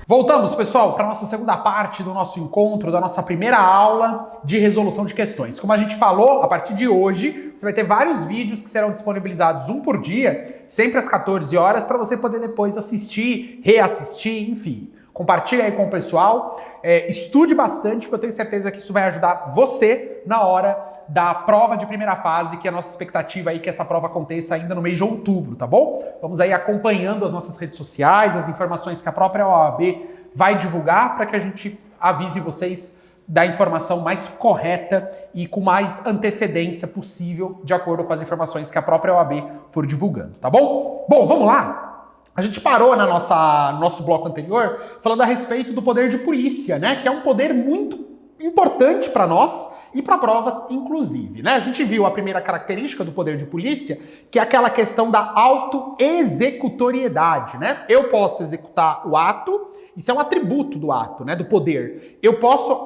Voltamos, pessoal, para a nossa segunda parte do nosso encontro, da nossa primeira aula de resolução de questões. Como a gente falou, a partir de hoje, você vai ter vários vídeos que serão disponibilizados um por dia, sempre às 14 horas, para você poder depois assistir, reassistir, enfim. Compartilhe aí com o pessoal, estude bastante, porque eu tenho certeza que isso vai ajudar você na hora da prova de primeira fase, que é a nossa expectativa aí que essa prova aconteça ainda no mês de outubro, tá bom? Vamos aí acompanhando as nossas redes sociais, as informações que a própria OAB vai divulgar para que a gente avise vocês da informação mais correta e com mais antecedência possível, de acordo com as informações que a própria OAB for divulgando, tá bom? Bom, vamos lá? A gente parou no nosso bloco anterior falando a respeito do poder de polícia, né? Que é um poder muito importante para nós e para a prova, inclusive, né? A gente viu a primeira característica do poder de polícia, que é aquela questão da autoexecutoriedade, né? Eu posso executar o ato, isso é um atributo do ato, né? Do poder. Eu posso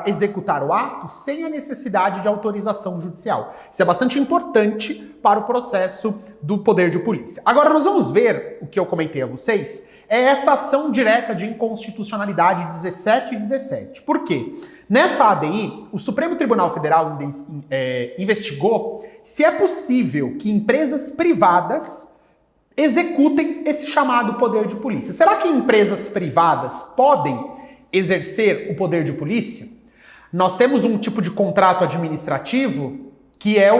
executar o ato sem a necessidade de autorização judicial. Isso é bastante importante para o processo do poder de polícia. Agora nós vamos ver, o que eu comentei a vocês, é essa ação direta de inconstitucionalidade 17 e 17. Por quê? Nessa ADI, o Supremo Tribunal Federal investigou se é possível que empresas privadas executem esse chamado poder de polícia. Será que empresas privadas podem exercer o poder de polícia? Nós temos um tipo de contrato administrativo que é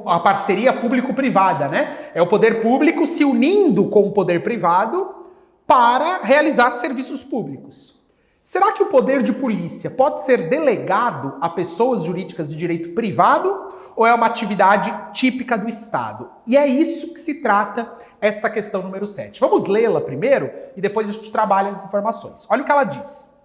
a parceria público-privada, né? É o poder público se unindo com o poder privado para realizar serviços públicos. Será que o poder de polícia pode ser delegado a pessoas jurídicas de direito privado ou é uma atividade típica do Estado? E é isso que se trata esta questão número 7. Vamos lê-la primeiro e depois a gente trabalha as informações. Olha o que ela diz.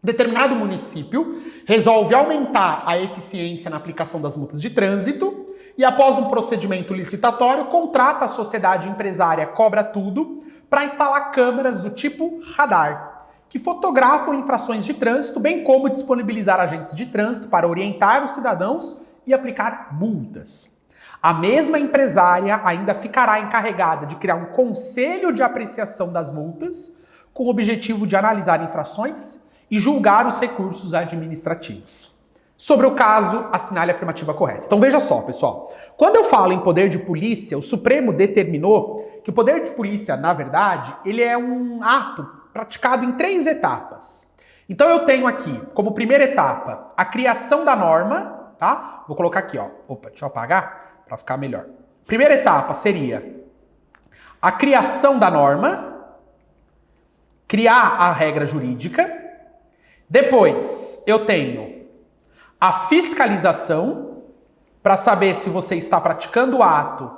Determinado município resolve aumentar a eficiência na aplicação das multas de trânsito e, após um procedimento licitatório, contrata a sociedade empresária Cobra Tudo para instalar câmeras do tipo radar, que fotografam infrações de trânsito, bem como disponibilizar agentes de trânsito para orientar os cidadãos e aplicar multas. A mesma empresária ainda ficará encarregada de criar um conselho de apreciação das multas, com o objetivo de analisar infrações e julgar os recursos administrativos. Sobre o caso, assinale a afirmativa correta. Então veja só, pessoal. Quando eu falo em poder de polícia, o Supremo determinou que o poder de polícia, na verdade, ele é um ato praticado em 3 etapas. Então eu tenho aqui, como primeira etapa, a criação da norma, tá? Vou colocar aqui, ó. Opa, deixa eu apagar para ficar melhor. Primeira etapa seria a criação da norma, criar a regra jurídica. Depois eu tenho a fiscalização, para saber se você está praticando o ato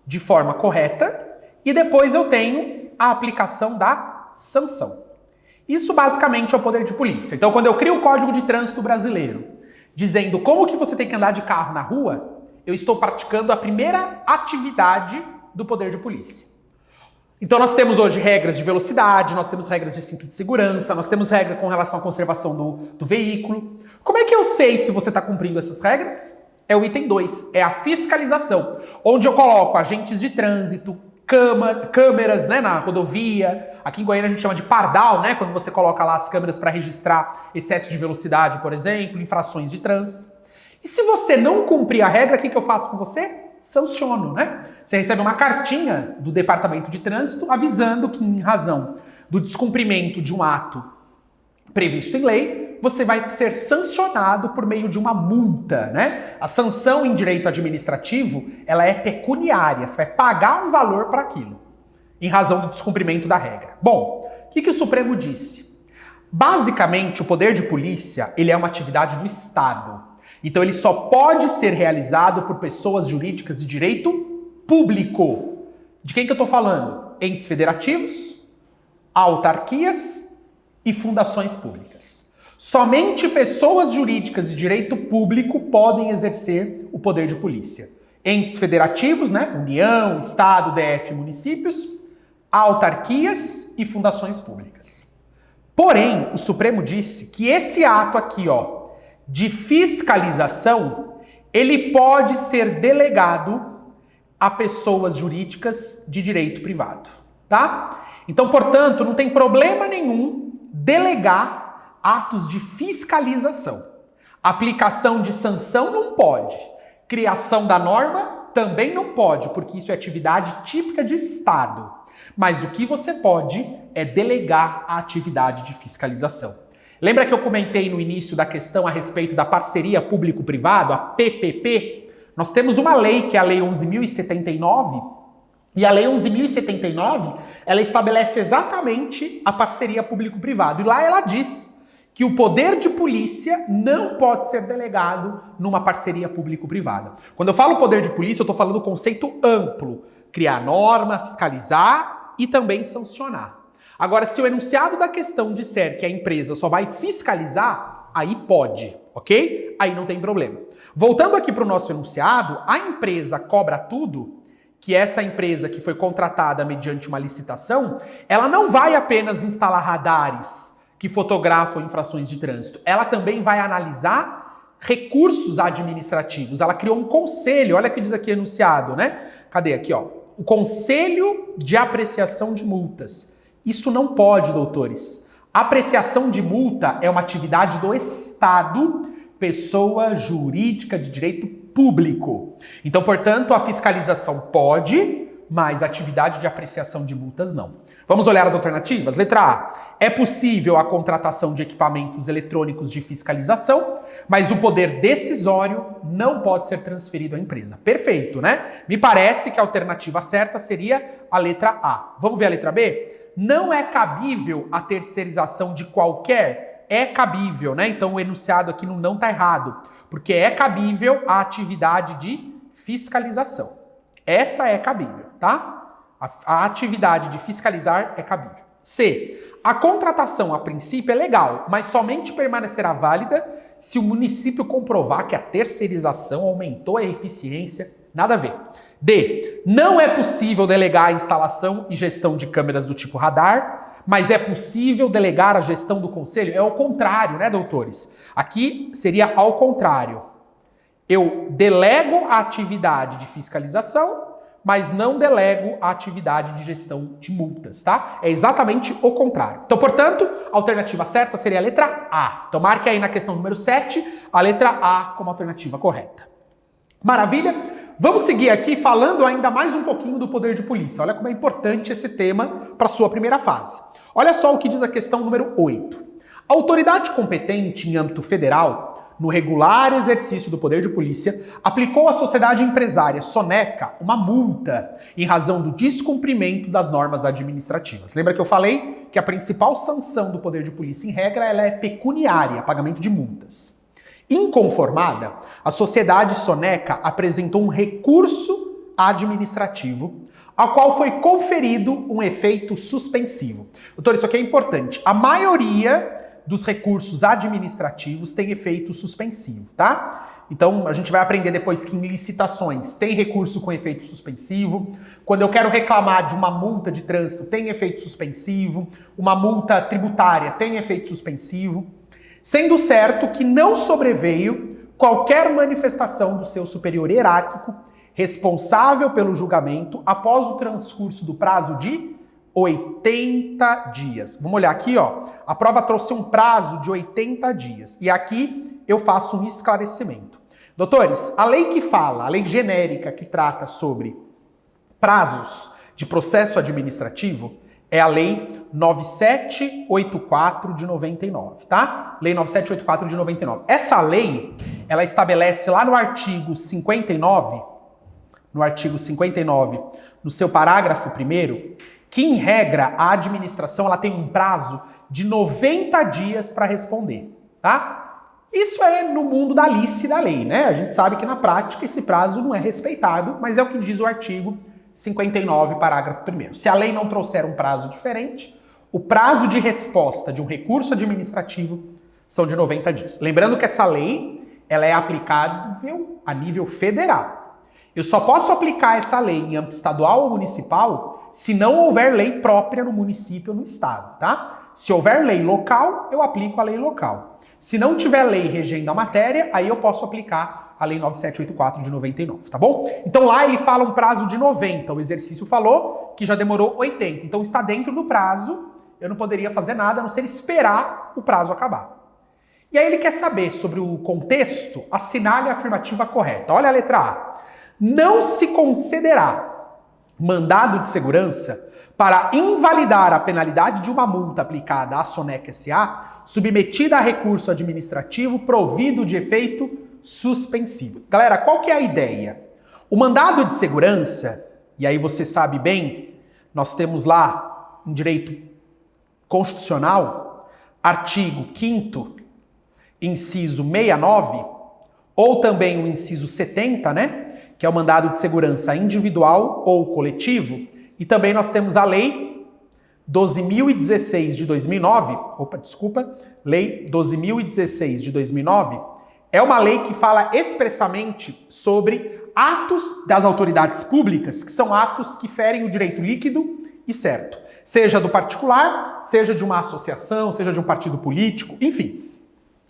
de forma correta. E depois eu tenho a aplicação da sanção. Isso basicamente é o poder de polícia. Então, quando eu crio o Código de Trânsito Brasileiro, dizendo como que você tem que andar de carro na rua, eu estou praticando a primeira atividade do poder de polícia. Então, nós temos hoje regras de velocidade, nós temos regras de cinto de segurança, nós temos regra com relação à conservação do veículo. Como é que eu sei se você está cumprindo essas regras? É o item 2, é a fiscalização, onde eu coloco agentes de trânsito, câmeras, né, na rodovia. Aqui em Goiânia a gente chama de pardal, né, quando você coloca lá as câmeras para registrar excesso de velocidade, por exemplo, infrações de trânsito. E se você não cumprir a regra, o que eu faço com você? Sanciono, né? Você recebe uma cartinha do Departamento de Trânsito avisando que, em razão do descumprimento de um ato previsto em lei, você vai ser sancionado por meio de uma multa, né? A sanção em direito administrativo, ela é pecuniária, você vai pagar um valor para aquilo, em razão do descumprimento da regra. Bom, o que o Supremo disse? Basicamente, o poder de polícia, ele é uma atividade do Estado. Então, ele só pode ser realizado por pessoas jurídicas de direito público. De quem que eu estou falando? Entes federativos, autarquias e fundações públicas. Somente pessoas jurídicas de direito público podem exercer o poder de polícia. Entes federativos, né? União, Estado, DF, municípios, autarquias e fundações públicas. Porém, o Supremo disse que esse ato aqui, ó, de fiscalização, ele pode ser delegado a pessoas jurídicas de direito privado, tá? Então, portanto, não tem problema nenhum delegar atos de fiscalização. Aplicação de sanção não pode. Criação da norma também não pode, porque isso é atividade típica de Estado. Mas o que você pode é delegar a atividade de fiscalização. Lembra que eu comentei no início da questão a respeito da parceria público-privado, a PPP? Nós temos uma lei, que é a Lei 11.079, e a Lei 11.079, ela estabelece exatamente a parceria público-privado. E lá ela diz que o poder de polícia não pode ser delegado numa parceria público-privada. Quando eu falo poder de polícia, eu estou falando do conceito amplo. Criar norma, fiscalizar e também sancionar. Agora, se o enunciado da questão disser que a empresa só vai fiscalizar, aí pode, ok? Aí não tem problema. Voltando aqui para o nosso enunciado, a empresa cobra tudo, que essa empresa que foi contratada mediante uma licitação, ela não vai apenas instalar radares que fotografam infrações de trânsito, ela também vai analisar recursos administrativos. Ela criou um conselho, olha o que diz aqui enunciado, né? Cadê aqui, ó? O Conselho de Apreciação de Multas. Isso não pode, doutores. Apreciação de multa é uma atividade do Estado, pessoa jurídica de direito público. Então, portanto, a fiscalização pode, mas a atividade de apreciação de multas não. Vamos olhar as alternativas? Letra A. É possível a contratação de equipamentos eletrônicos de fiscalização, mas o poder decisório não pode ser transferido à empresa. Perfeito, né? Me parece que a alternativa certa seria a letra A. Vamos ver a letra B? Não é cabível a terceirização de qualquer... É cabível, né? Então o enunciado aqui no não está errado, porque é cabível a atividade de fiscalização. Essa é cabível, tá? A atividade de fiscalizar é cabível. C. A contratação, a princípio, é legal, mas somente permanecerá válida se o município comprovar que a terceirização aumentou a eficiência. Nada a ver. D. Não é possível delegar a instalação e gestão de câmeras do tipo radar, mas é possível delegar a gestão do conselho? É o contrário, né, doutores? Aqui seria ao contrário. Eu delego a atividade de fiscalização, mas não delego a atividade de gestão de multas, tá? É exatamente o contrário. Então, portanto, a alternativa certa seria a letra A. Então, marque aí na questão número 7, a letra A como alternativa correta. Maravilha? Vamos seguir aqui falando ainda mais um pouquinho do poder de polícia. Olha como é importante esse tema para a sua primeira fase. Olha só o que diz a questão número 8. A autoridade competente em âmbito federal, no regular exercício do poder de polícia, aplicou à sociedade empresária Soneca uma multa em razão do descumprimento das normas administrativas. Lembra que eu falei que a principal sanção do poder de polícia, em regra, ela é pecuniária, pagamento de multas. Inconformada, a sociedade Soneca apresentou um recurso administrativo ao qual foi conferido um efeito suspensivo. Doutor, isso aqui é importante. A maioria dos recursos administrativos tem efeito suspensivo, tá? Então, a gente vai aprender depois que em licitações tem recurso com efeito suspensivo. Quando eu quero reclamar de uma multa de trânsito, tem efeito suspensivo. Uma multa tributária tem efeito suspensivo. Sendo certo que não sobreveio qualquer manifestação do seu superior hierárquico responsável pelo julgamento após o transcurso do prazo de 80 dias. Vamos olhar aqui, ó. A prova trouxe um prazo de 80 dias. E aqui eu faço um esclarecimento. Doutores, a lei que fala, a lei genérica que trata sobre prazos de processo administrativo é a Lei 9784 de 99, tá? Lei 9784 de 99. Essa lei, ela estabelece lá no artigo 59, no seu parágrafo 1º, que, em regra, a administração ela tem um prazo de 90 dias para responder, tá? Isso é no mundo da lice da lei, né? A gente sabe que na prática esse prazo não é respeitado, mas é o que diz o artigo 59, parágrafo 1º. Se a lei não trouxer um prazo diferente, o prazo de resposta de um recurso administrativo são de 90 dias. Lembrando que essa lei, ela é aplicável a nível federal. Eu só posso aplicar essa lei em âmbito estadual ou municipal se não houver lei própria no município ou no estado, tá? Se houver lei local, eu aplico a lei local. Se não tiver lei regendo a matéria, aí eu posso aplicar a Lei 9784 de 99, tá bom? Então lá ele fala um prazo de 90, o exercício falou que já demorou 80, então está dentro do prazo, eu não poderia fazer nada a não ser esperar o prazo acabar. E aí ele quer saber sobre o contexto, assinale a afirmativa correta. Olha a letra A. Não se concederá mandado de segurança para invalidar a penalidade de uma multa aplicada à Soneca S.A., submetida a recurso administrativo provido de efeito suspensivo. Galera, qual que é a ideia? O mandado de segurança, e aí você sabe bem, nós temos lá em direito constitucional, artigo 5º, inciso 69, ou também o inciso 70, né? Que é o mandado de segurança individual ou coletivo, e também nós temos a Lei 12.016 de 2009, Lei 12.016 de 2009, é uma lei que fala expressamente sobre atos das autoridades públicas, que são atos que ferem o direito líquido e certo, seja do particular, seja de uma associação, seja de um partido político, enfim.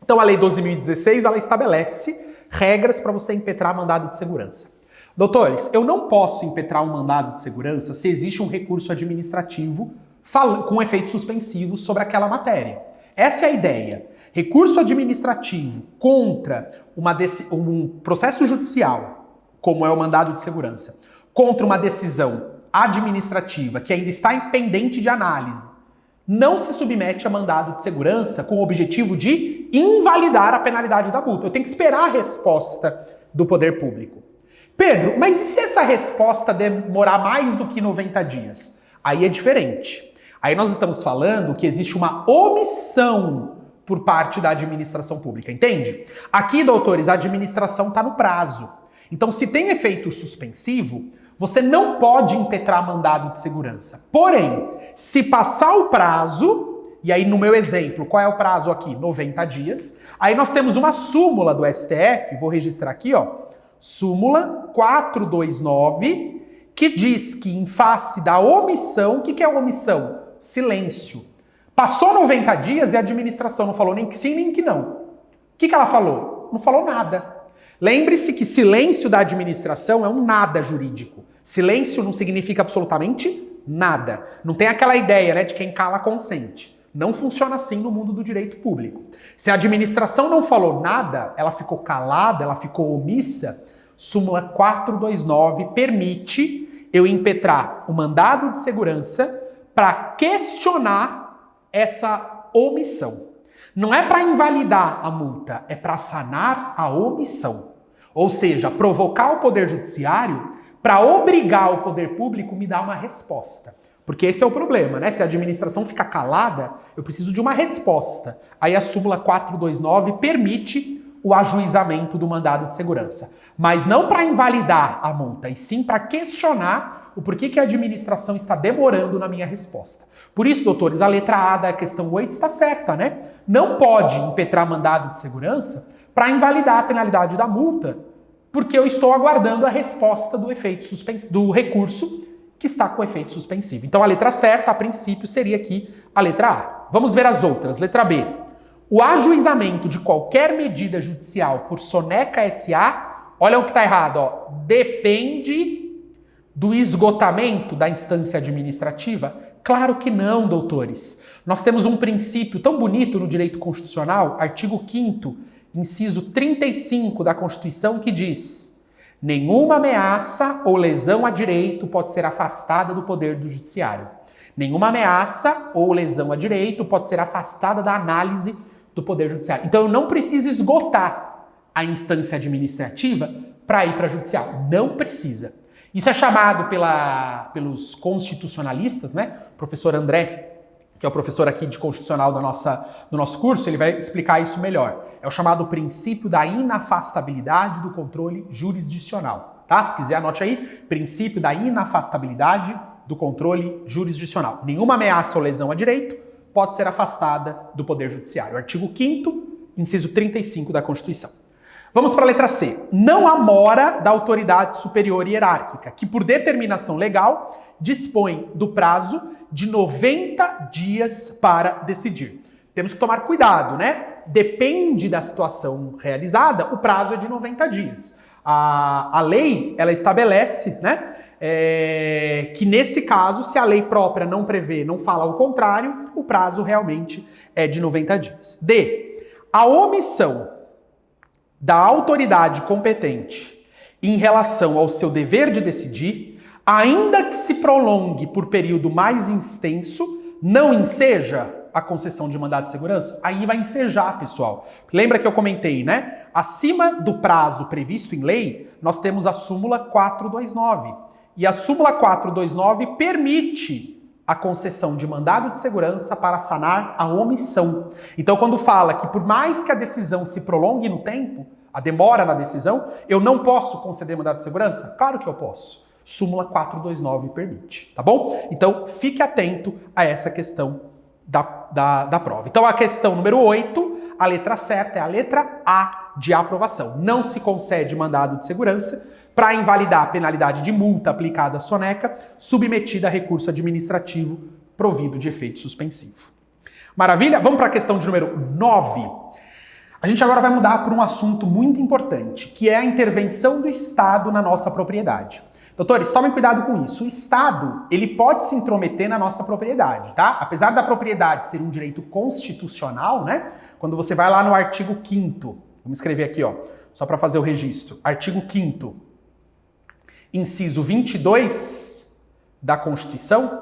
Então a Lei 12.016, ela estabelece regras para você impetrar mandado de segurança. Doutores, eu não posso impetrar um mandado de segurança se existe um recurso administrativo com efeito suspensivo sobre aquela matéria. Essa é a ideia. Recurso administrativo contra um processo judicial, como é o mandado de segurança, contra uma decisão administrativa que ainda está pendente de análise, não se submete a mandado de segurança com o objetivo de invalidar a penalidade da multa. Eu tenho que esperar a resposta do poder público. Pedro, mas e se essa resposta demorar mais do que 90 dias? Aí é diferente. Aí nós estamos falando que existe uma omissão por parte da administração pública, entende? Aqui, doutores, a administração está no prazo. Então, se tem efeito suspensivo, você não pode impetrar mandado de segurança. Porém, se passar o prazo, e aí no meu exemplo, qual é o prazo aqui? 90 dias. Aí nós temos uma súmula do STF, vou registrar aqui, ó. Súmula 429, que diz que em face da omissão, o que é omissão? Silêncio. Passou 90 dias e a administração não falou nem que sim nem que não. O que ela falou? Não falou nada. Lembre-se que silêncio da administração é um nada jurídico. Silêncio não significa absolutamente nada. Não tem aquela ideia, né, de quem cala consente. Não funciona assim no mundo do direito público. Se a administração não falou nada, ela ficou calada, ela ficou omissa, súmula 429 permite eu impetrar o mandado de segurança para questionar essa omissão. Não é para invalidar a multa, é para sanar a omissão. Ou seja, provocar o Poder Judiciário para obrigar o poder público a me dar uma resposta. Porque esse é o problema, né? Se a administração fica calada, eu preciso de uma resposta. Aí a súmula 429 permite o ajuizamento do mandado de segurança. Mas não para invalidar a multa, e sim para questionar o porquê que a administração está demorando na minha resposta. Por isso, doutores, a letra A da questão 8 está certa, né? Não pode impetrar mandado de segurança para invalidar a penalidade da multa, porque eu estou aguardando a resposta do efeito do recurso que está com efeito suspensivo. Então a letra certa, a princípio, seria aqui a letra A. Vamos ver as outras. Letra B. O ajuizamento de qualquer medida judicial por Soneca S.A., olha o que está errado, ó, depende do esgotamento da instância administrativa? Claro que não, doutores. Nós temos um princípio tão bonito no direito constitucional, artigo 5º, inciso 35 da Constituição, que diz: nenhuma ameaça ou lesão a direito pode ser afastada do poder do judiciário. Nenhuma ameaça ou lesão a direito pode ser afastada da análise do poder judiciário. Então eu não preciso esgotar a instância administrativa para ir para a judicial. Não precisa. Isso é chamado pelos constitucionalistas, né? O professor André, que é o professor aqui de constitucional do nosso curso, ele vai explicar isso melhor. É o chamado princípio da inafastabilidade do controle jurisdicional, tá? Se quiser, anote aí, princípio da inafastabilidade do controle jurisdicional. Nenhuma ameaça ou lesão a direito pode ser afastada do Poder Judiciário. Artigo 5º, inciso 35 da Constituição. Vamos para a letra C. Não há mora da autoridade superior hierárquica, que por determinação legal dispõe do prazo de 90 dias para decidir. Temos que tomar cuidado, né? Depende da situação realizada, o prazo é de 90 dias. A lei, ela estabelece, né, que nesse caso, se a lei própria não prevê, não fala o contrário, o prazo realmente é de 90 dias. D. A omissão da autoridade competente em relação ao seu dever de decidir, ainda que se prolongue por período mais extenso, não enseja a concessão de mandado de segurança? Aí vai ensejar, pessoal. Lembra que eu comentei, né? Acima do prazo previsto em lei, nós temos a súmula 429. E a súmula 429 permite a concessão de mandado de segurança para sanar a omissão. Então, quando fala que por mais que a decisão se prolongue no tempo, a demora na decisão, eu não posso conceder mandado de segurança? Claro que eu posso. Súmula 429 permite, tá bom? Então, fique atento a essa questão da prova. Então, a questão número 8, a letra certa é a letra A de aprovação. Não se concede mandado de segurança para invalidar a penalidade de multa aplicada à soneca, submetida a recurso administrativo provido de efeito suspensivo. Maravilha? Vamos para a questão de número 9. A gente agora vai mudar para um assunto muito importante, que é a intervenção do Estado na nossa propriedade. Doutores, tomem cuidado com isso. O Estado, ele pode se intrometer na nossa propriedade, tá? Apesar da propriedade ser um direito constitucional, né? Quando você vai lá no artigo 5º, vamos escrever aqui, ó, só para fazer o registro. Artigo 5º, inciso 22 da Constituição,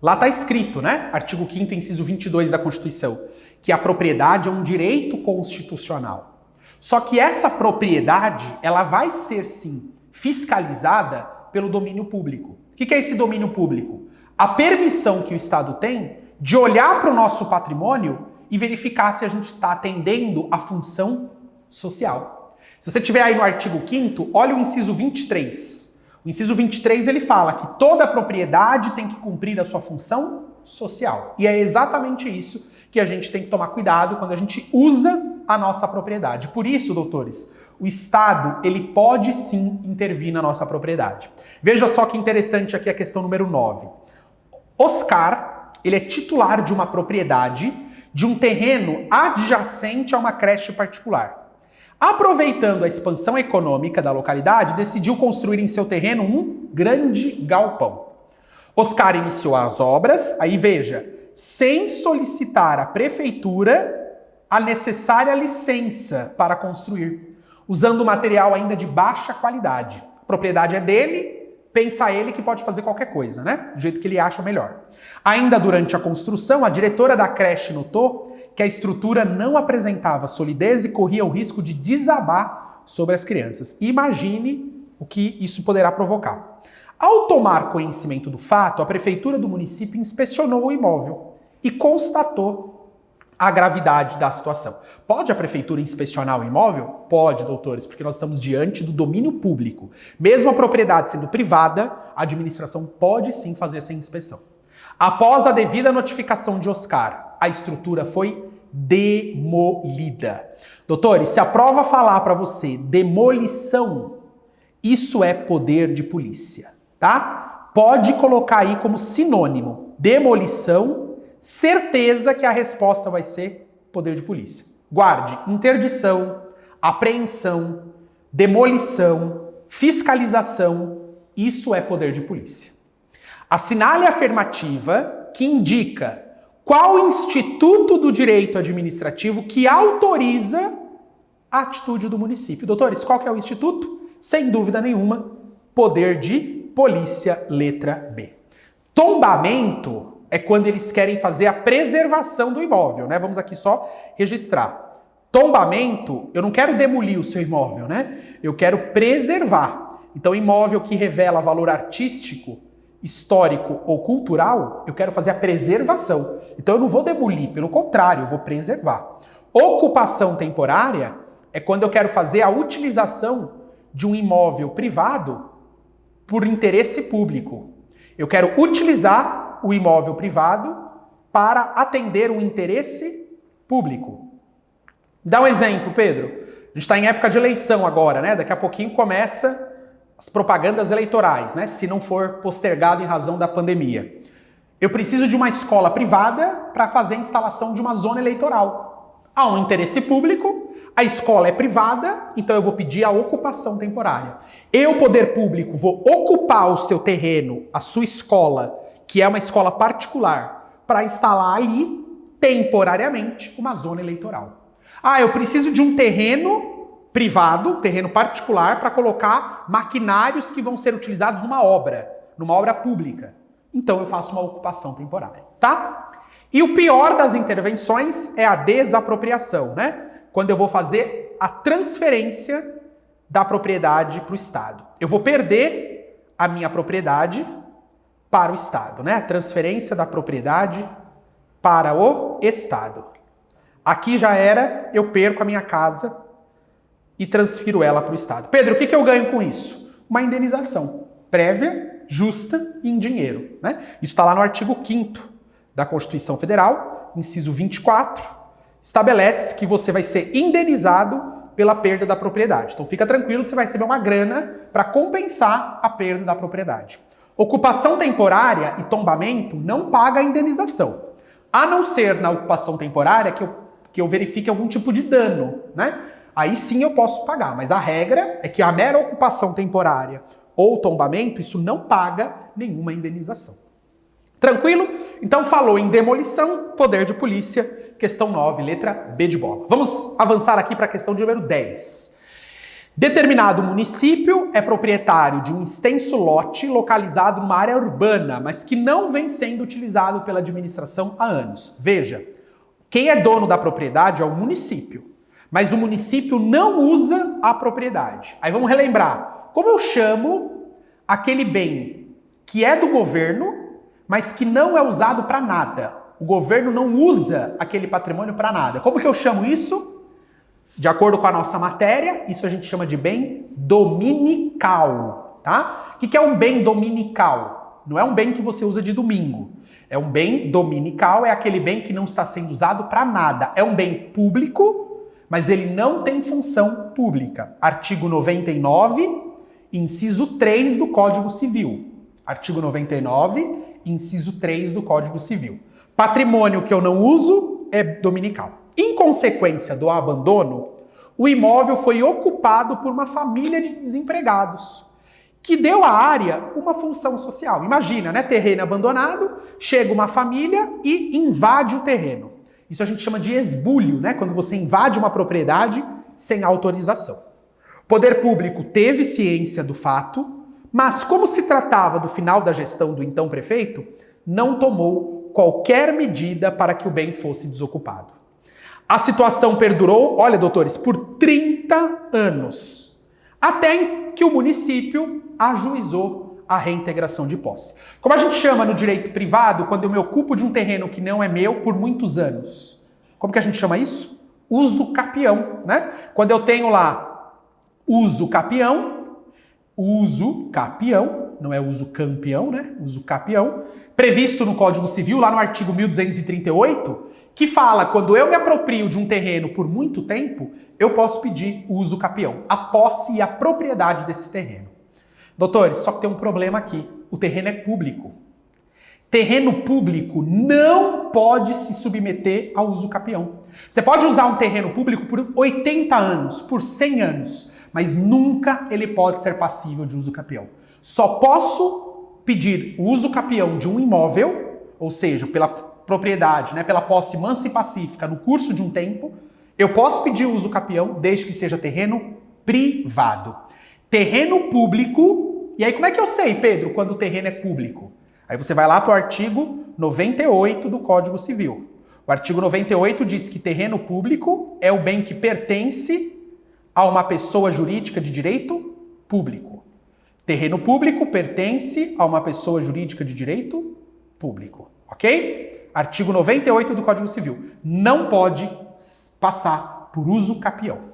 lá tá escrito, né? Artigo 5º, inciso 22 da Constituição, que a propriedade é um direito constitucional. Só que essa propriedade, ela vai ser, sim, fiscalizada pelo domínio público. O que é esse domínio público? A permissão que o Estado tem de olhar para o nosso patrimônio e verificar se a gente está atendendo a função social. Se você tiver aí no artigo 5º, olha o inciso 23. O inciso 23 ele fala que toda propriedade tem que cumprir a sua função social. E é exatamente isso que a gente tem que tomar cuidado quando a gente usa a nossa propriedade. Por isso, doutores, o Estado, ele pode sim intervir na nossa propriedade. Veja só que interessante aqui a questão número 9. Oscar, ele é titular de uma propriedade, de um terreno adjacente a uma creche particular. Aproveitando a expansão econômica da localidade, decidiu construir em seu terreno um grande galpão. Oscar iniciou as obras, aí veja, sem solicitar à prefeitura a necessária licença para construir, usando material ainda de baixa qualidade. A propriedade é dele, pensa ele que pode fazer qualquer coisa, né? Do jeito que ele acha melhor. Ainda durante a construção, a diretora da creche notou que a estrutura não apresentava solidez e corria o risco de desabar sobre as crianças. Imagine o que isso poderá provocar. Ao tomar conhecimento do fato, a prefeitura do município inspecionou o imóvel e constatou a gravidade da situação. Pode a prefeitura inspecionar o imóvel? Pode, doutores, porque nós estamos diante do domínio público. Mesmo a propriedade sendo privada, a administração pode sim fazer essa inspeção. Após a devida notificação de Oscar, a estrutura foi demolida. Doutores, se a prova falar para você demolição, isso é poder de polícia, tá? Pode colocar aí como sinônimo demolição, certeza que a resposta vai ser poder de polícia. Guarde, interdição, apreensão, demolição, fiscalização, isso é poder de polícia. Assinale a afirmativa que indica qual instituto do direito administrativo que autoriza a atitude do município. Doutores, qual que é o instituto? Sem dúvida nenhuma, poder de polícia, letra B. Tombamento é quando eles querem fazer a preservação do imóvel, né? Vamos aqui só registrar. Tombamento, eu não quero demolir o seu imóvel, né? Eu quero preservar. Então, imóvel que revela valor artístico, histórico ou cultural, eu quero fazer a preservação. Então, eu não vou demolir, pelo contrário, eu vou preservar. Ocupação temporária é quando eu quero fazer a utilização de um imóvel privado por interesse público. Eu quero utilizar o imóvel privado para atender um interesse público. Dá um exemplo, Pedro. A gente está em época de eleição agora, né? Daqui a pouquinho começa as propagandas eleitorais, né? Se não for postergado em razão da pandemia. Eu preciso de uma escola privada para fazer a instalação de uma zona eleitoral. Há um interesse público, A escola é privada, então eu vou pedir a ocupação temporária. Eu, poder público, vou ocupar o seu terreno, a sua escola, que é uma escola particular, para instalar ali, temporariamente, uma zona eleitoral. Ah, eu preciso de um terreno privado, terreno particular, para colocar maquinários que vão ser utilizados numa obra pública. Então eu faço uma ocupação temporária, tá? E o pior das intervenções é a desapropriação, né? Quando eu vou fazer a transferência da propriedade para o Estado. Eu vou perder a minha propriedade para o Estado, né? Transferência da propriedade para o Estado. Aqui já era, eu perco a minha casa e transfiro ela para o Estado. Pedro, o que eu ganho com isso? Uma indenização prévia, justa e em dinheiro, né? Isso está lá no artigo 5º da Constituição Federal, inciso 24, estabelece que você vai ser indenizado pela perda da propriedade. Então fica tranquilo que você vai receber uma grana para compensar a perda da propriedade. Ocupação temporária e tombamento não paga a indenização, a não ser na ocupação temporária que eu verifique algum tipo de dano, né? Aí sim eu posso pagar, mas a regra é que a mera ocupação temporária ou tombamento, isso não paga nenhuma indenização. Tranquilo? Então falou em demolição, poder de polícia, questão 9, letra B de bola. Vamos avançar aqui para a questão de número 10. Determinado município é proprietário de um extenso lote localizado numa área urbana, mas que não vem sendo utilizado pela administração há anos. Veja, quem é dono da propriedade é o município, mas o município não usa a propriedade. Aí vamos relembrar, como eu chamo aquele bem que é do governo, mas que não é usado para nada? O governo não usa aquele patrimônio para nada. Como que eu chamo isso? De acordo com a nossa matéria, isso a gente chama de bem dominical, tá? O que é um bem dominical? Não é um bem que você usa de domingo. É um bem dominical, é aquele bem que não está sendo usado para nada. É um bem público, mas ele não tem função pública. Artigo 99, inciso 3 do Código Civil. Artigo 99, inciso 3 do Código Civil. Patrimônio que eu não uso é dominical. Em consequência do abandono, o imóvel foi ocupado por uma família de desempregados, que deu à área uma função social. Imagina, né? Terreno abandonado, chega uma família e invade o terreno. Isso a gente chama de esbulho, né? Quando você invade uma propriedade sem autorização. O poder público teve ciência do fato, mas como se tratava do final da gestão do então prefeito, não tomou qualquer medida para que o bem fosse desocupado. A situação perdurou, olha, doutores, por 30 anos, até que o município ajuizou a reintegração de posse. Como a gente chama no direito privado, quando eu me ocupo de um terreno que não é meu por muitos anos? Como que a gente chama isso? Uso capião, né? Quando eu tenho lá uso capião, não é uso campeão, né? Uso capião, previsto no Código Civil, lá no artigo 1238, que fala, quando eu me aproprio de um terreno por muito tempo, eu posso pedir o uso capião, a posse e a propriedade desse terreno. Doutores, só que tem um problema aqui, o terreno é público. Terreno público não pode se submeter ao uso capião. Você pode usar um terreno público por 80 anos, por 100 anos, mas nunca ele pode ser passível de uso capião. Só posso pedir o uso capião de um imóvel, ou seja, pela propriedade, né, pela posse mansa e pacífica no curso de um tempo, eu posso pedir o uso capião desde que seja terreno privado. Terreno público, e aí como é que eu sei, Pedro, quando o terreno é público? Aí você vai lá para o artigo 98 do Código Civil. O artigo 98 diz que terreno público é o bem que pertence a uma pessoa jurídica de direito público. Terreno público pertence a uma pessoa jurídica de direito público, ok? Artigo 98 do Código Civil. Não pode passar por uso capião.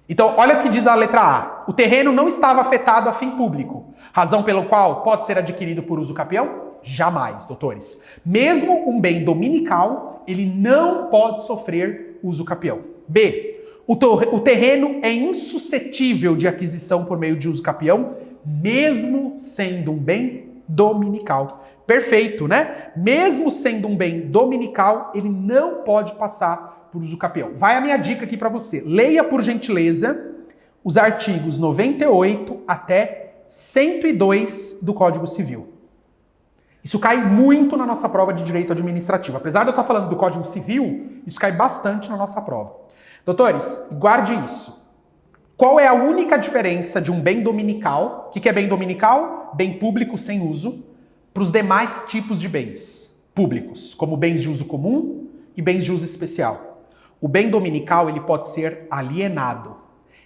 Então, olha o que diz a letra A. O terreno não estava afetado a fim público, razão pelo qual pode ser adquirido por uso capião? Jamais, doutores. Mesmo um bem dominical, ele não pode sofrer uso capião. B. O terreno é insuscetível de aquisição por meio de uso capião, mesmo sendo um bem dominical. Perfeito, né? Mesmo sendo um bem dominical, ele não pode passar por uso capião. Vai a minha dica aqui para você. Leia, por gentileza, os artigos 98 até 102 do Código Civil. Isso cai muito na nossa prova de direito administrativo. Apesar de eu estar falando do Código Civil, isso cai bastante na nossa prova. Doutores, guarde isso. Qual é a única diferença de um bem dominical? O que é bem dominical? Bem público sem uso, para os demais tipos de bens públicos, como bens de uso comum e bens de uso especial. O bem dominical ele pode ser alienado.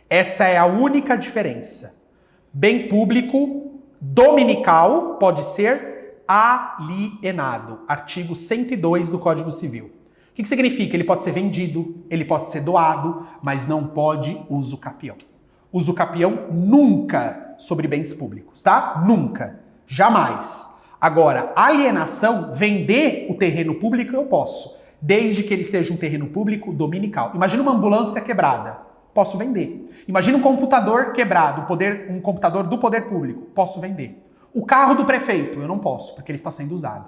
Essa é a única diferença. Bem público dominical pode ser alienado. Artigo 102 do Código Civil. O que significa? Ele pode ser vendido, ele pode ser doado, mas não pode uso capião. Uso capião nunca sobre bens públicos, tá? Nunca. Jamais. Agora, alienação, vender o terreno público eu posso, desde que ele seja um terreno público dominical. Imagina uma ambulância quebrada. Posso vender. Imagina um computador quebrado, um computador do poder público. Posso vender. O carro do prefeito, eu não posso, porque ele está sendo usado.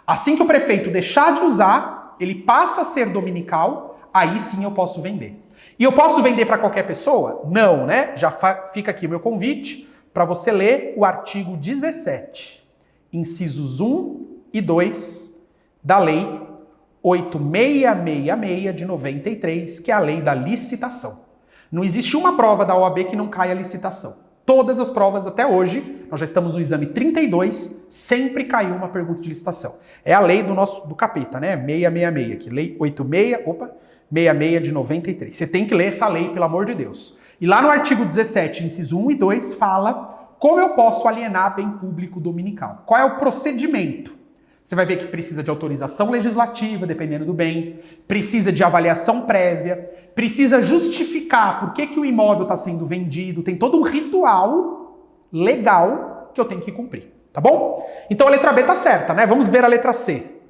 Assim que o prefeito deixar de usar, ele passa a ser dominical, aí sim eu posso vender. E eu posso vender para qualquer pessoa? Não, né? Já fica aqui o meu convite para você ler o artigo 17, incisos 1 e 2 da Lei 8666 de 93, que é a lei da licitação. Não existe uma prova da OAB que não caia a licitação. Todas as provas até hoje, nós já estamos no exame 32, sempre caiu uma pergunta de licitação. É a lei do capeta, né? 666 aqui, lei 66 de 93. Você tem que ler essa lei, pelo amor de Deus. E lá no artigo 17, inciso 1 e 2, fala como eu posso alienar bem público dominical. Qual é o procedimento? Você vai ver que precisa de autorização legislativa, dependendo do bem, precisa de avaliação prévia, precisa justificar por que o imóvel está sendo vendido, tem todo um ritual legal que eu tenho que cumprir, tá bom? Então a letra B está certa, né? Vamos ver a letra C.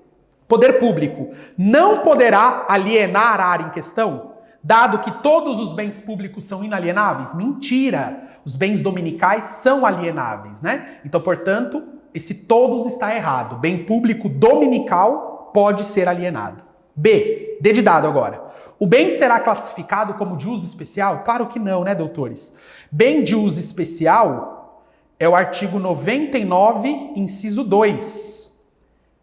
Poder público não poderá alienar a área em questão, dado que todos os bens públicos são inalienáveis? Mentira! Os bens dominicais são alienáveis, né? Então, portanto, esse todos está errado. Bem público dominical pode ser alienado. B, D de dado agora. O bem será classificado como de uso especial? Claro que não, né, doutores? Bem de uso especial é o artigo 99, inciso 2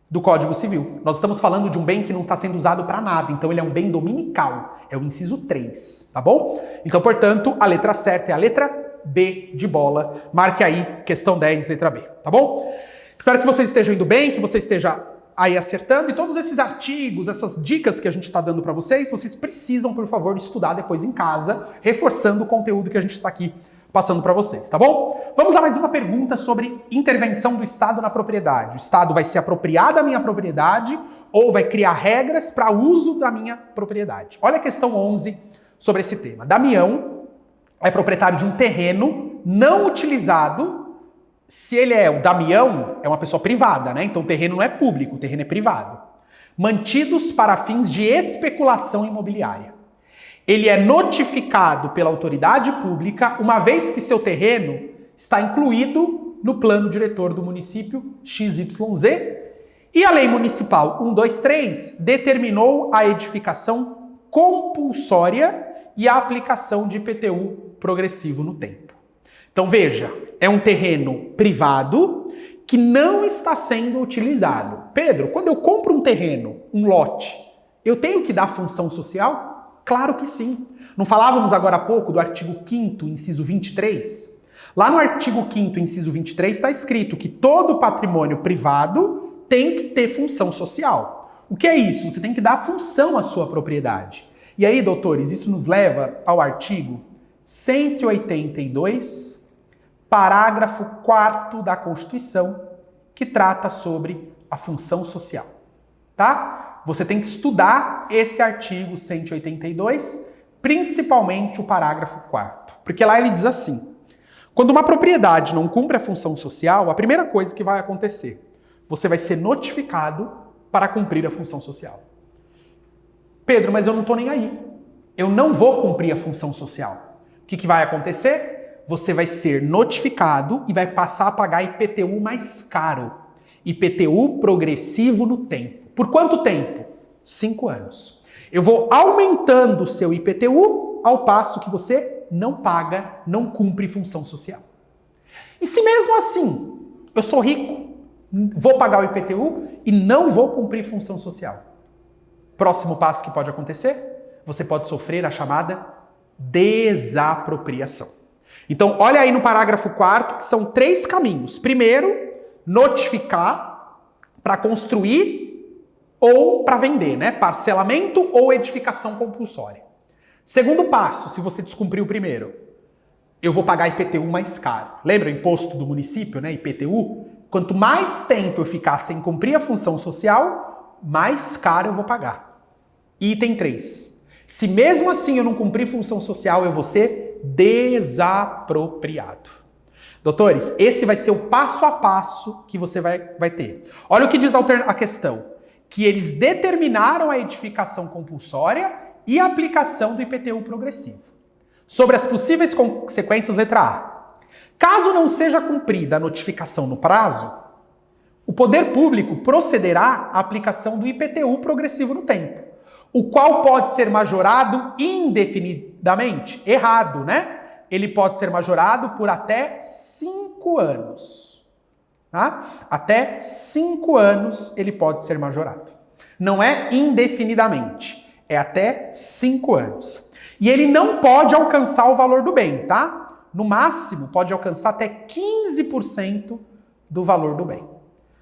do Código Civil. Nós estamos falando de um bem que não está sendo usado para nada, então ele é um bem dominical. É o inciso 3, tá bom? Então, portanto, a letra certa é a letra B de bola. Marque aí, questão 10, letra B, tá bom? Espero que vocês estejam indo bem, que você esteja aí acertando, e todos esses artigos, essas dicas que a gente está dando para vocês precisam, por favor, estudar depois em casa, reforçando o conteúdo que a gente está aqui passando para vocês, tá bom? Vamos a mais uma pergunta sobre intervenção do Estado na propriedade. O Estado vai se apropriar da minha propriedade ou vai criar regras para uso da minha propriedade? Olha a questão 11 sobre esse tema. Damião é proprietário de um terreno não utilizado. Se ele é o Damião, é uma pessoa privada, né? Então o terreno não é público, o terreno é privado. Mantidos para fins de especulação imobiliária. Ele é notificado pela autoridade pública uma vez que seu terreno está incluído no plano diretor do município XYZ e a lei municipal 123 determinou a edificação compulsória e a aplicação de IPTU progressivo no tempo. Então veja, é um terreno privado que não está sendo utilizado. Pedro, quando eu compro um terreno, um lote, eu tenho que dar função social? Claro que sim. Não falávamos agora há pouco do artigo 5º, inciso 23? Lá no artigo 5º, inciso 23, está escrito que todo patrimônio privado tem que ter função social. O que é isso? Você tem que dar função à sua propriedade. E aí, doutores, isso nos leva ao artigo 182, parágrafo 4º da Constituição, que trata sobre a função social. Tá? Você tem que estudar esse artigo 182, principalmente o parágrafo 4º. Porque lá ele diz assim: quando uma propriedade não cumpre a função social, a primeira coisa que vai acontecer, você vai ser notificado para cumprir a função social. Pedro, mas eu não estou nem aí. Eu não vou cumprir a função social. O que vai acontecer? Você vai ser notificado e vai passar a pagar IPTU mais caro. IPTU progressivo no tempo. Por quanto tempo? 5 anos. Eu vou aumentando o seu IPTU ao passo que você não paga, não cumpre função social. E se mesmo assim eu sou rico, vou pagar o IPTU e não vou cumprir função social, próximo passo que pode acontecer, você pode sofrer a chamada desapropriação. Então, olha aí no parágrafo 4º que são 3 caminhos. Primeiro, notificar para construir ou para vender, né? Parcelamento ou edificação compulsória. Segundo passo, se você descumprir o primeiro, eu vou pagar IPTU mais caro. Lembra o imposto do município, né? IPTU? Quanto mais tempo eu ficar sem cumprir a função social, mais caro eu vou pagar. Item 3. Se mesmo assim eu não cumprir função social, eu vou ser desapropriado. Doutores, esse vai ser o passo a passo que você vai ter. Olha o que diz a questão. Que eles determinaram a edificação compulsória e a aplicação do IPTU progressivo. Sobre as possíveis consequências, letra A. Caso não seja cumprida a notificação no prazo, o poder público procederá à aplicação do IPTU progressivo no tempo, o qual pode ser majorado indefinidamente. Errado, né? Ele pode ser majorado por até 5 anos. Tá? Até 5 anos ele pode ser majorado. Não é indefinidamente, é até 5 anos. E ele não pode alcançar o valor do bem, tá? No máximo, pode alcançar até 15% do valor do bem.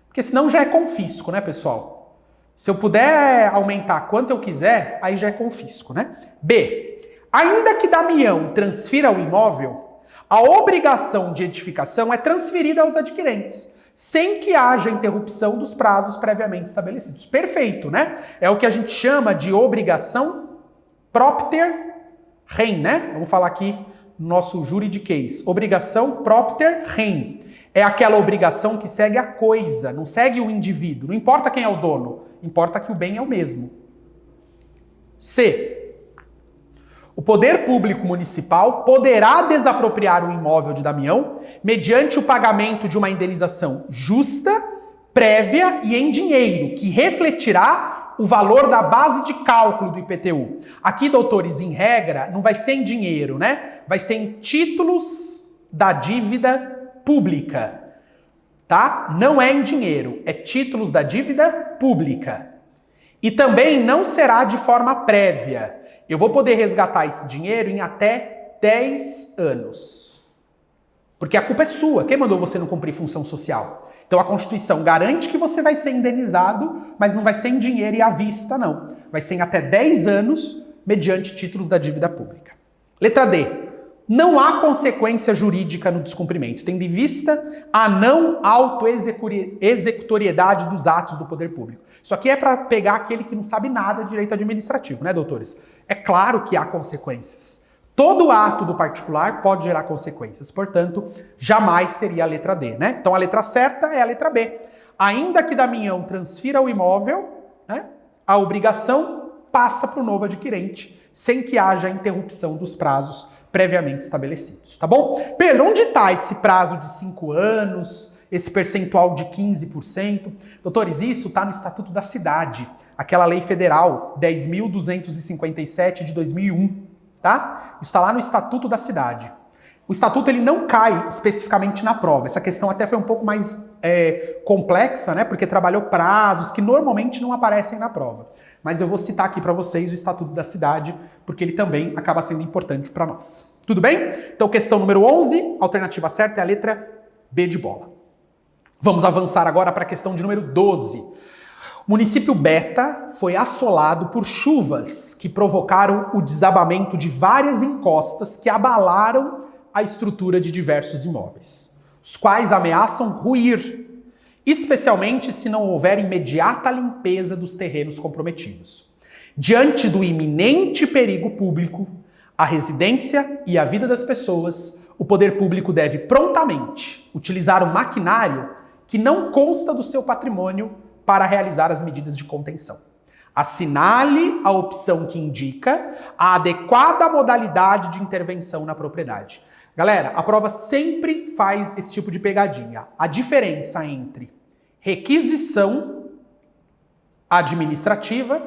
Porque senão já é confisco, né, pessoal? Se eu puder aumentar quanto eu quiser, aí já é confisco, né? B. Ainda que Damião transfira o imóvel, a obrigação de edificação é transferida aos adquirentes, sem que haja interrupção dos prazos previamente estabelecidos. Perfeito, né? É o que a gente chama de obrigação propter rem, né? Vamos falar aqui no nosso juridiquês. Obrigação propter rem. É aquela obrigação que segue a coisa, não segue o indivíduo. Não importa quem é o dono, importa que o bem é o mesmo. C. O poder público municipal poderá desapropriar o imóvel de Damião mediante o pagamento de uma indenização justa, prévia e em dinheiro, que refletirá o valor da base de cálculo do IPTU. Aqui, doutores, em regra, não vai ser em dinheiro, né? Vai ser em títulos da dívida pública, tá? Não é em dinheiro, é títulos da dívida pública. E também não será de forma prévia. Eu vou poder resgatar esse dinheiro em até 10 anos. Porque a culpa é sua. Quem mandou você não cumprir função social? Então a Constituição garante que você vai ser indenizado, mas não vai ser em dinheiro e à vista, não. Vai ser em até 10 anos, mediante títulos da dívida pública. Letra D. Não há consequência jurídica no descumprimento, tendo em vista a não autoexecutoriedade dos atos do poder público. Isso aqui é para pegar aquele que não sabe nada de direito administrativo, né, doutores? É claro que há consequências. Todo ato do particular pode gerar consequências, portanto, jamais seria a letra D, né? Então a letra certa é a letra B. Ainda que Damião transfira o imóvel, né, a obrigação passa para o novo adquirente, sem que haja interrupção dos prazos previamente estabelecidos, tá bom? Pedro, onde está esse prazo de 5 anos, esse percentual de 15%? Doutores, isso está no Estatuto da Cidade, aquela lei federal 10.257 de 2001, tá? Isso está lá no Estatuto da Cidade. O Estatuto ele não cai especificamente na prova. Essa questão até foi um pouco mais complexa, né? Porque trabalhou prazos que normalmente não aparecem na prova. Mas eu vou citar aqui para vocês o Estatuto da Cidade, porque ele também acaba sendo importante para nós. Tudo bem? Então, questão número 11, alternativa certa é a letra B de bola. Vamos avançar agora para a questão de número 12. O município Beta foi assolado por chuvas que provocaram o desabamento de várias encostas que abalaram a estrutura de diversos imóveis, os quais ameaçam ruir, especialmente se não houver imediata limpeza dos terrenos comprometidos. Diante do iminente perigo público, a residência e a vida das pessoas, o poder público deve prontamente utilizar um maquinário que não consta do seu patrimônio para realizar as medidas de contenção. Assinale a opção que indica a adequada modalidade de intervenção na propriedade. Galera, a prova sempre faz esse tipo de pegadinha. A diferença entre requisição administrativa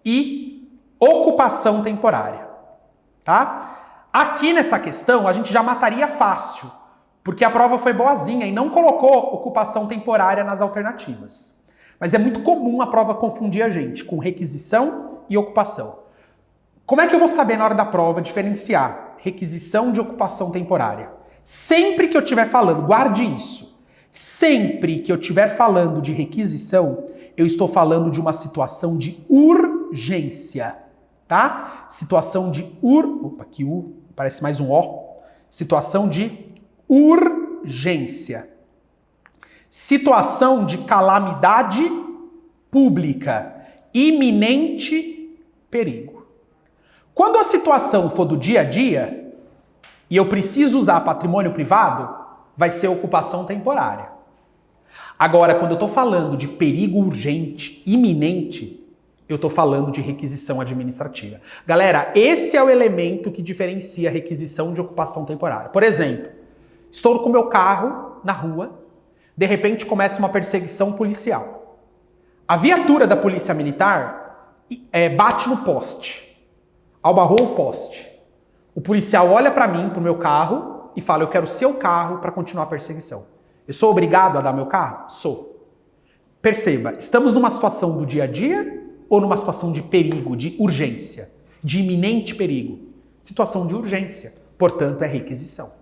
e ocupação temporária, tá? Aqui nessa questão a gente já mataria fácil, porque a prova foi boazinha e não colocou ocupação temporária nas alternativas. Mas é muito comum a prova confundir a gente com requisição e ocupação. Como é que eu vou saber na hora da prova diferenciar requisição de ocupação temporária? Sempre que eu estiver falando, guarde isso, sempre que eu estiver falando de requisição, eu estou falando de uma situação de urgência, tá? Situação de opa, aqui U, parece mais um O. Situação de urgência. Situação de calamidade pública, iminente perigo. Quando a situação for do dia a dia e eu preciso usar patrimônio privado, vai ser ocupação temporária. Agora, quando eu estou falando de perigo urgente, iminente, eu estou falando de requisição administrativa. Galera, esse é o elemento que diferencia requisição de ocupação temporária. Por exemplo, estou com meu carro na rua, de repente começa uma perseguição policial. A viatura da polícia militar bate no poste. Albarrou o poste. O policial olha para mim, para o meu carro, e fala, eu quero seu carro para continuar a perseguição. Eu sou obrigado a dar meu carro? Sou. Perceba, estamos numa situação do dia a dia ou numa situação de perigo, de urgência, de iminente perigo? Situação de urgência, portanto é requisição.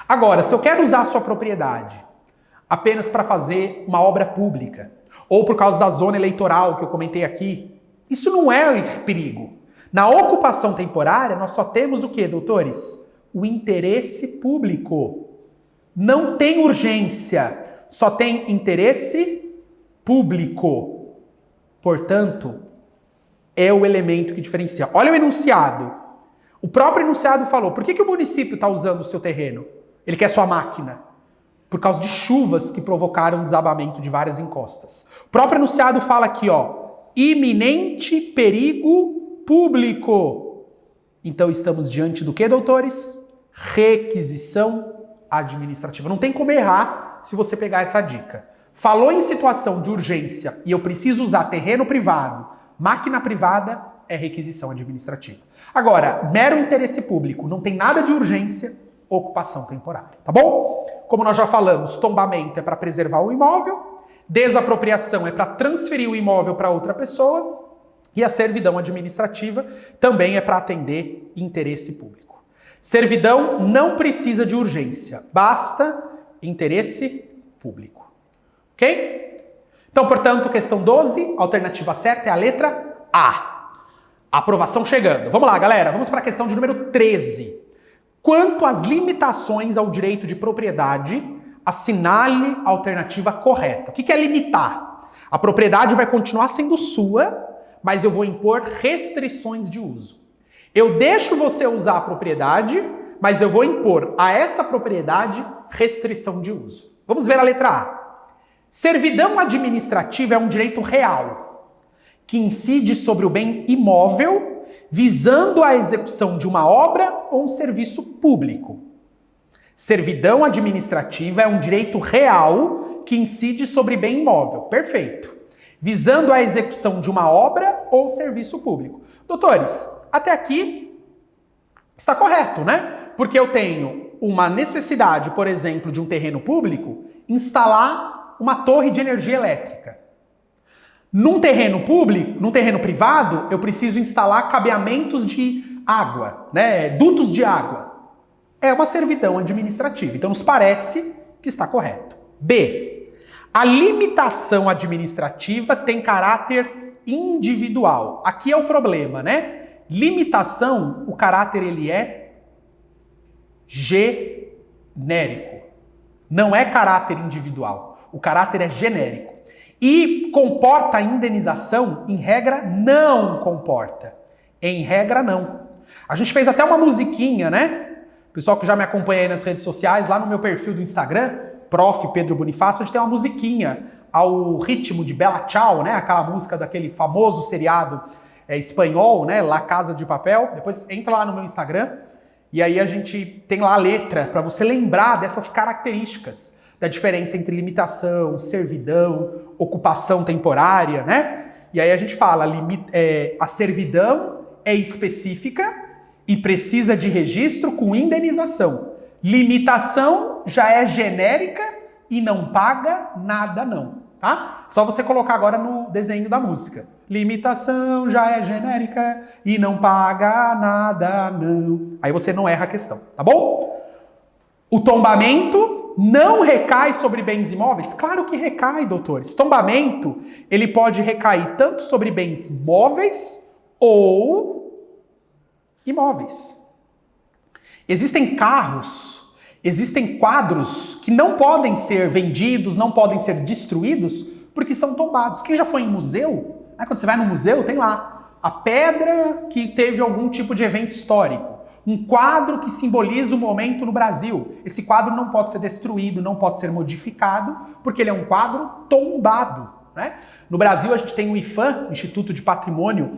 Agora, se eu quero usar a sua propriedade apenas para fazer uma obra pública, ou por causa da zona eleitoral que eu comentei aqui, isso não é perigo. Na ocupação temporária, nós só temos o quê, doutores? O interesse público. Não tem urgência, só tem interesse público. Portanto, é o elemento que diferencia. Olha o enunciado. O próprio enunciado falou, por que o município está usando o seu terreno? Ele quer sua máquina. Por causa de chuvas que provocaram desabamento de várias encostas. O próprio enunciado fala aqui, ó, iminente perigo público. Então estamos diante do que, doutores? Requisição administrativa. Não tem como errar se você pegar essa dica. Falou em situação de urgência e eu preciso usar terreno privado, máquina privada, é requisição administrativa. Agora, mero interesse público, não tem nada de urgência, ocupação temporária, tá bom? Como nós já falamos, tombamento é para preservar o imóvel, desapropriação é para transferir o imóvel para outra pessoa e a servidão administrativa também é para atender interesse público. Servidão não precisa de urgência, basta interesse público. Ok? Então, portanto, questão 12, a alternativa certa é a letra A. Aprovação chegando. Vamos lá, galera, vamos para a questão de número 13. Quanto às limitações ao direito de propriedade, assinale a alternativa correta. O que é limitar? A propriedade vai continuar sendo sua, mas eu vou impor restrições de uso. Eu deixo você usar a propriedade, mas eu vou impor a essa propriedade restrição de uso. Vamos ver a letra A. Servidão administrativa é um direito real, que incide sobre o bem imóvel, visando a execução de uma obra ou um serviço público. Servidão administrativa é um direito real que incide sobre bem imóvel. Perfeito. Visando a execução de uma obra ou serviço público. Doutores, até aqui está correto, né? Porque eu tenho uma necessidade, por exemplo, de um terreno público, instalar uma torre de energia elétrica. Num terreno público, num terreno privado, eu preciso instalar cabeamentos de água, né? Dutos de água. É uma servidão administrativa. Então nos parece que está correto. B. A limitação administrativa tem caráter individual. Aqui é o problema, né? Limitação, o caráter ele é genérico. Não é caráter individual. O caráter é genérico. E comporta a indenização? Em regra, não comporta. Em regra, não. A gente fez até uma musiquinha, né? O pessoal que já me acompanha aí nas redes sociais, lá no meu perfil do Instagram, Prof. Pedro Bonifácio, a gente tem uma musiquinha ao ritmo de Bella Ciao, né? Aquela música daquele famoso seriado espanhol, né? La Casa de Papel. Depois entra lá no meu Instagram e aí a gente tem lá a letra para você lembrar dessas características da diferença entre limitação, servidão, ocupação temporária, né? E aí a gente fala, a servidão é específica e precisa de registro com indenização. Limitação já é genérica e não paga nada não, tá? Só você colocar agora no desenho da música. Limitação já é genérica e não paga nada não. Aí você não erra a questão, tá bom? O tombamento não recai sobre bens imóveis? Claro que recai, doutores. Tombamento, ele pode recair tanto sobre bens móveis ou imóveis. Existem carros, existem quadros que não podem ser vendidos, não podem ser destruídos porque são tombados. Quem já foi em museu, né, quando você vai no museu, tem lá a pedra que teve algum tipo de evento histórico. Um quadro que simboliza o momento no Brasil. Esse quadro não pode ser destruído, não pode ser modificado, porque ele é um quadro tombado, né? No Brasil, a gente tem o IPHAN, o Instituto de Patrimônio,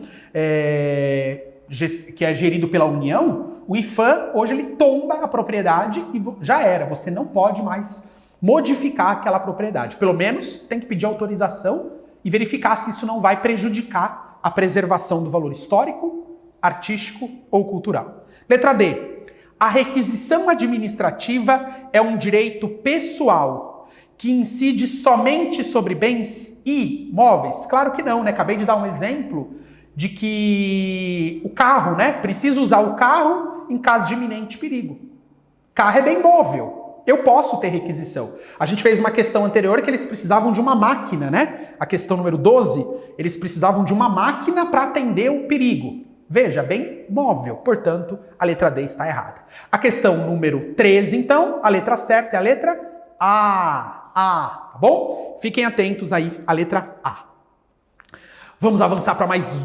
que é gerido pela União. O IPHAN, hoje, ele tomba a propriedade e já era. Você não pode mais modificar aquela propriedade. Pelo menos tem que pedir autorização e verificar se isso não vai prejudicar a preservação do valor histórico, artístico ou cultural. Letra D. A requisição administrativa é um direito pessoal que incide somente sobre bens imóveis? Claro que não, né? Acabei de dar um exemplo de que o carro, né? Precisa usar o carro em caso de iminente perigo. Carro é bem móvel. Eu posso ter requisição. A gente fez uma questão anterior que eles precisavam de uma máquina, né? A questão número 12, eles precisavam de uma máquina para atender o perigo. Veja, bem móvel. Portanto, a letra D está errada. A questão número 13, então, a letra certa é a letra A, tá bom? Fiquem atentos aí à letra A. Vamos avançar para mais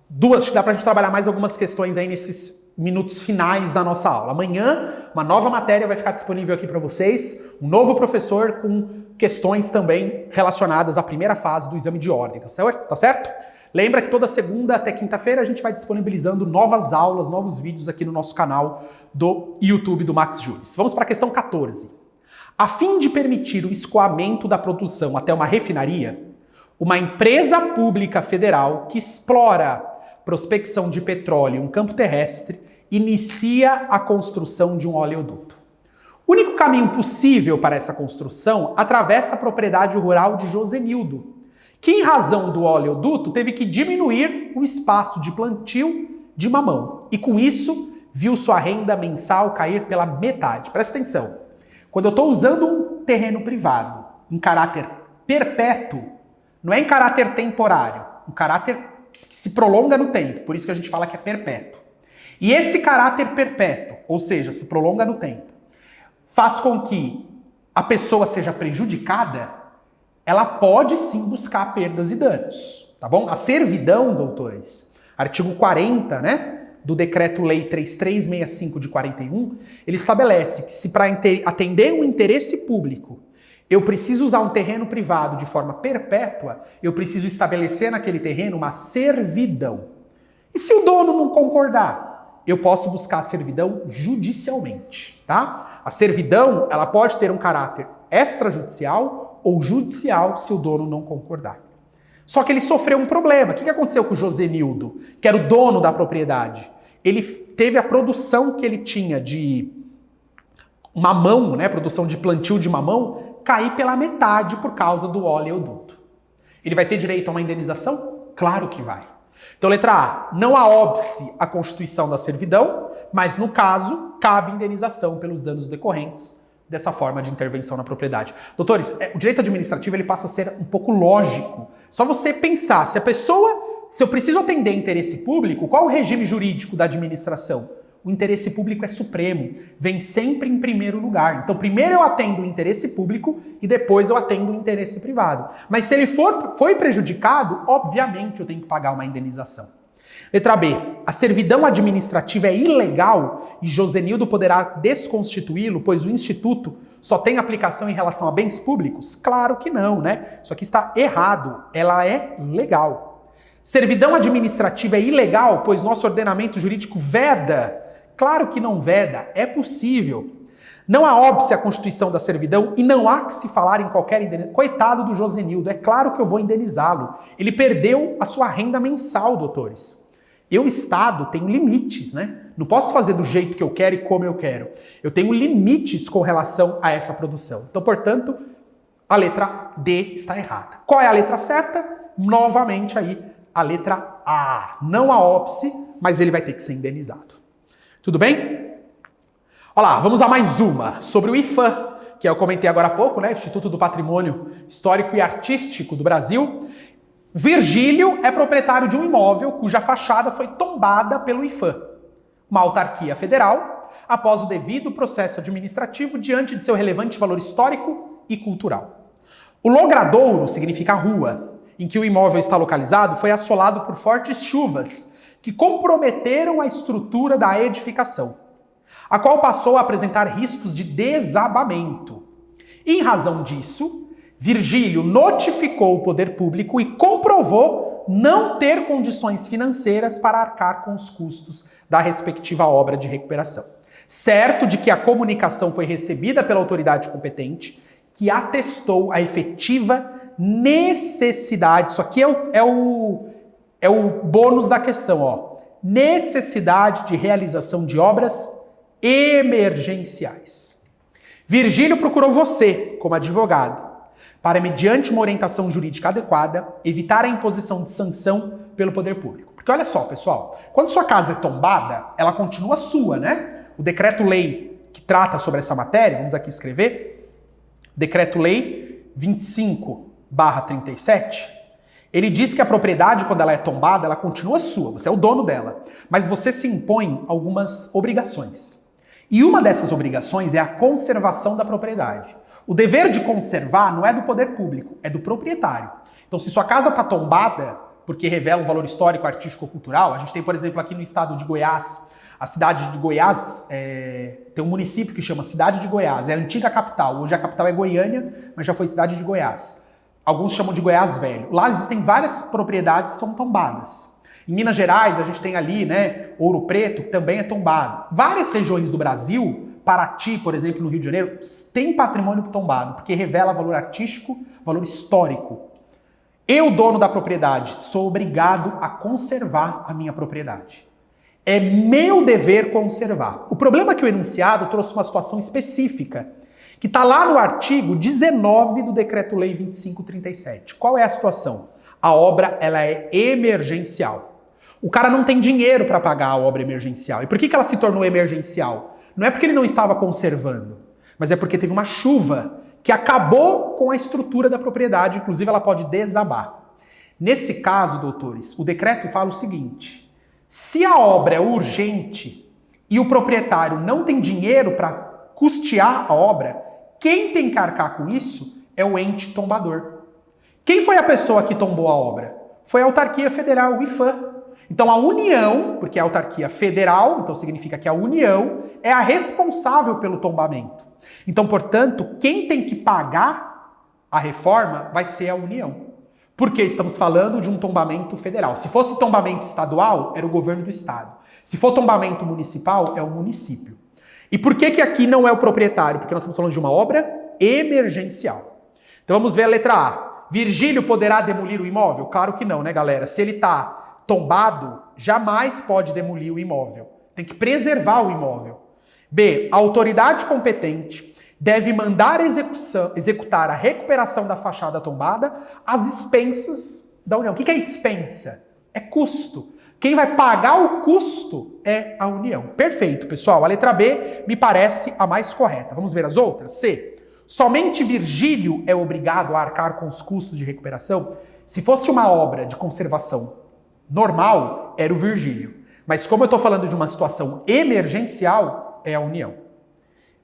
duas, dá para a gente trabalhar mais algumas questões aí nesses minutos finais da nossa aula. Amanhã, uma nova matéria vai ficar disponível aqui para vocês, um novo professor com questões também relacionadas à primeira fase do exame de ordem, tá certo? Lembra que toda segunda até quinta-feira a gente vai disponibilizando novas aulas, novos vídeos aqui no nosso canal do YouTube do Max Juris. Vamos para a questão 14. A fim de permitir o escoamento da produção até uma refinaria, uma empresa pública federal que explora prospecção de petróleo em um campo terrestre inicia a construção de um oleoduto. O único caminho possível para essa construção atravessa a propriedade rural de Josenildo, que em razão do oleoduto teve que diminuir o espaço de plantio de mamão. E com isso, viu sua renda mensal cair pela metade. Presta atenção. Quando eu estou usando um terreno privado em caráter perpétuo, não é em caráter temporário, um caráter que se prolonga no tempo, por isso que a gente fala que é perpétuo. E esse caráter perpétuo, ou seja, se prolonga no tempo, faz com que a pessoa seja prejudicada, ela pode sim buscar perdas e danos, tá bom? A servidão, doutores, artigo 40, né, do Decreto-Lei 3365 de 41, ele estabelece que se para atender um interesse público eu preciso usar um terreno privado de forma perpétua, eu preciso estabelecer naquele terreno uma servidão. E se o dono não concordar, eu posso buscar a servidão judicialmente, tá? A servidão, ela pode ter um caráter extrajudicial ou judicial se o dono não concordar. Só que ele sofreu um problema. O que aconteceu com o Josenildo, que era o dono da propriedade? Ele teve a produção que ele tinha de mamão, né, produção de plantio de mamão, cair pela metade por causa do oleoduto. Ele vai ter direito a uma indenização? Claro que vai. Então, letra A, não há óbice à constituição da servidão, mas no caso, cabe indenização pelos danos decorrentes dessa forma de intervenção na propriedade. Doutores, o direito administrativo ele passa a ser um pouco lógico. Só você pensar, se eu preciso atender interesse público, qual o regime jurídico da administração? O interesse público é supremo, vem sempre em primeiro lugar. Então, primeiro eu atendo o interesse público e depois eu atendo o interesse privado. Mas se ele foi prejudicado, obviamente eu tenho que pagar uma indenização. Letra B. A servidão administrativa é ilegal e Josenildo poderá desconstituí-lo, pois o Instituto só tem aplicação em relação a bens públicos? Claro que não, né? Isso aqui está errado. Ela é legal. Servidão administrativa é ilegal, pois nosso ordenamento jurídico veda? Claro que não veda. É possível. Não há óbice à constituição da servidão e não há que se falar em qualquer indenização. Coitado do Josenildo, é claro que eu vou indenizá-lo. Ele perdeu a sua renda mensal, doutores. Eu, Estado, tenho limites, né? Não posso fazer do jeito que eu quero e como eu quero. Eu tenho limites com relação a essa produção. Então, portanto, a letra D está errada. Qual é a letra certa? Novamente aí, a letra A. Não a óbice, mas ele vai ter que ser indenizado. Tudo bem? Olha lá, vamos a mais uma, sobre o IFAM, que eu comentei agora há pouco, né? Instituto do Patrimônio Histórico e Artístico do Brasil. Virgílio é proprietário de um imóvel cuja fachada foi tombada pelo IFAM, uma autarquia federal, após o devido processo administrativo diante de seu relevante valor histórico e cultural. O logradouro significa rua, em que o imóvel está localizado, foi assolado por fortes chuvas que comprometeram a estrutura da edificação, a qual passou a apresentar riscos de desabamento. Em razão disso, Virgílio notificou o poder público e comprovou não ter condições financeiras para arcar com os custos da respectiva obra de recuperação. Certo de que a comunicação foi recebida pela autoridade competente, que atestou a efetiva necessidade, isso aqui é o bônus da questão, ó. Necessidade de realização de obras emergenciais. Virgílio procurou você, como advogado, para, mediante uma orientação jurídica adequada, evitar a imposição de sanção pelo poder público. Porque olha só, pessoal, quando sua casa é tombada, ela continua sua, né? O decreto-lei que trata sobre essa matéria, vamos aqui escrever, decreto-lei 25/37, ele diz que a propriedade, quando ela é tombada, ela continua sua, você é o dono dela, mas você se impõe algumas obrigações. E uma dessas obrigações é a conservação da propriedade. O dever de conservar não é do poder público, é do proprietário. Então, se sua casa está tombada, porque revela um valor histórico, artístico ou cultural, a gente tem, por exemplo, aqui no estado de Goiás, a cidade de Goiás, tem um município que chama Cidade de Goiás, é a antiga capital. Hoje a capital é Goiânia, mas já foi Cidade de Goiás. Alguns chamam de Goiás Velho. Lá existem várias propriedades que são tombadas. Em Minas Gerais, a gente tem ali, né, Ouro Preto, que também é tombado. Várias regiões do Brasil, Paraty, por exemplo, no Rio de Janeiro, tem patrimônio tombado, porque revela valor artístico, valor histórico. Eu, dono da propriedade, sou obrigado a conservar a minha propriedade. É meu dever conservar. O problema é que o enunciado trouxe uma situação específica, que está lá no artigo 19 do Decreto-Lei 2537. Qual é a situação? A obra ela é emergencial. O cara não tem dinheiro para pagar a obra emergencial. E por que ela se tornou emergencial? Não é porque ele não estava conservando, mas é porque teve uma chuva que acabou com a estrutura da propriedade, inclusive ela pode desabar. Nesse caso, doutores, o decreto fala o seguinte: se a obra é urgente e o proprietário não tem dinheiro para custear a obra, quem tem que arcar com isso é o ente tombador. Quem foi a pessoa que tombou a obra? Foi a autarquia federal, o IFAM. Então a União, porque é a autarquia federal, então significa que a União é a responsável pelo tombamento. Então, portanto, quem tem que pagar a reforma vai ser a União. Porque estamos falando de um tombamento federal. Se fosse tombamento estadual, era o governo do estado. Se for tombamento municipal, é o município. E por que aqui não é o proprietário? Porque nós estamos falando de uma obra emergencial. Então vamos ver a letra A. Virgílio poderá demolir o imóvel? Claro que não, né, galera? Se ele está tombado, jamais pode demolir o imóvel. Tem que preservar o imóvel. B. A autoridade competente deve mandar executar a recuperação da fachada tombada às expensas da União. O que é expensa? É custo. Quem vai pagar o custo é a União. Perfeito, pessoal. A letra B me parece a mais correta. Vamos ver as outras? C. Somente Virgílio é obrigado a arcar com os custos de recuperação? Se fosse uma obra de conservação normal, era o Virgílio. Mas como eu estou falando de uma situação emergencial, é a União.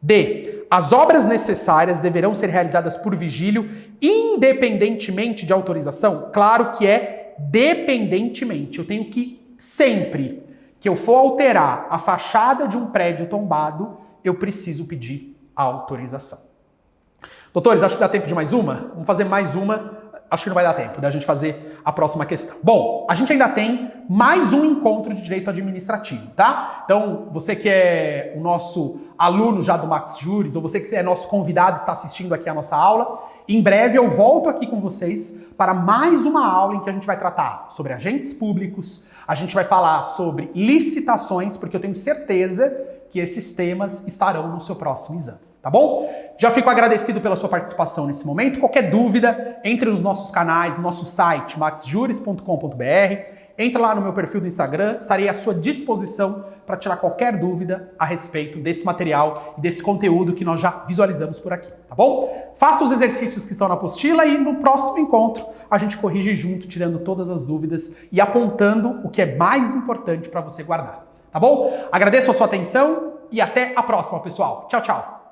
D. As obras necessárias deverão ser realizadas por Virgílio independentemente de autorização? Claro que é dependentemente. Eu tenho que, sempre que eu for alterar a fachada de um prédio tombado, eu preciso pedir a autorização. Doutores, acho que dá tempo de mais uma? Vamos fazer mais uma. Acho que não vai dar tempo da gente fazer a próxima questão. Bom, a gente ainda tem mais um encontro de direito administrativo, tá? Então, você que é o nosso aluno já do Max Juris, ou você que é nosso convidado e está assistindo aqui a nossa aula, Em breve eu volto aqui com vocês para mais uma aula em que a gente vai tratar sobre agentes públicos, a gente vai falar sobre licitações, porque eu tenho certeza que esses temas estarão no seu próximo exame, tá bom? Já fico agradecido pela sua participação nesse momento. Qualquer dúvida, entre nos nossos canais, no nosso site maxjuris.com.br. Entra lá no meu perfil do Instagram, estarei à sua disposição para tirar qualquer dúvida a respeito desse material e desse conteúdo que nós já visualizamos por aqui, tá bom? Faça os exercícios que estão na apostila e no próximo encontro a gente corrige junto, tirando todas as dúvidas e apontando o que é mais importante para você guardar, tá bom? Agradeço a sua atenção e até a próxima, pessoal. Tchau, tchau!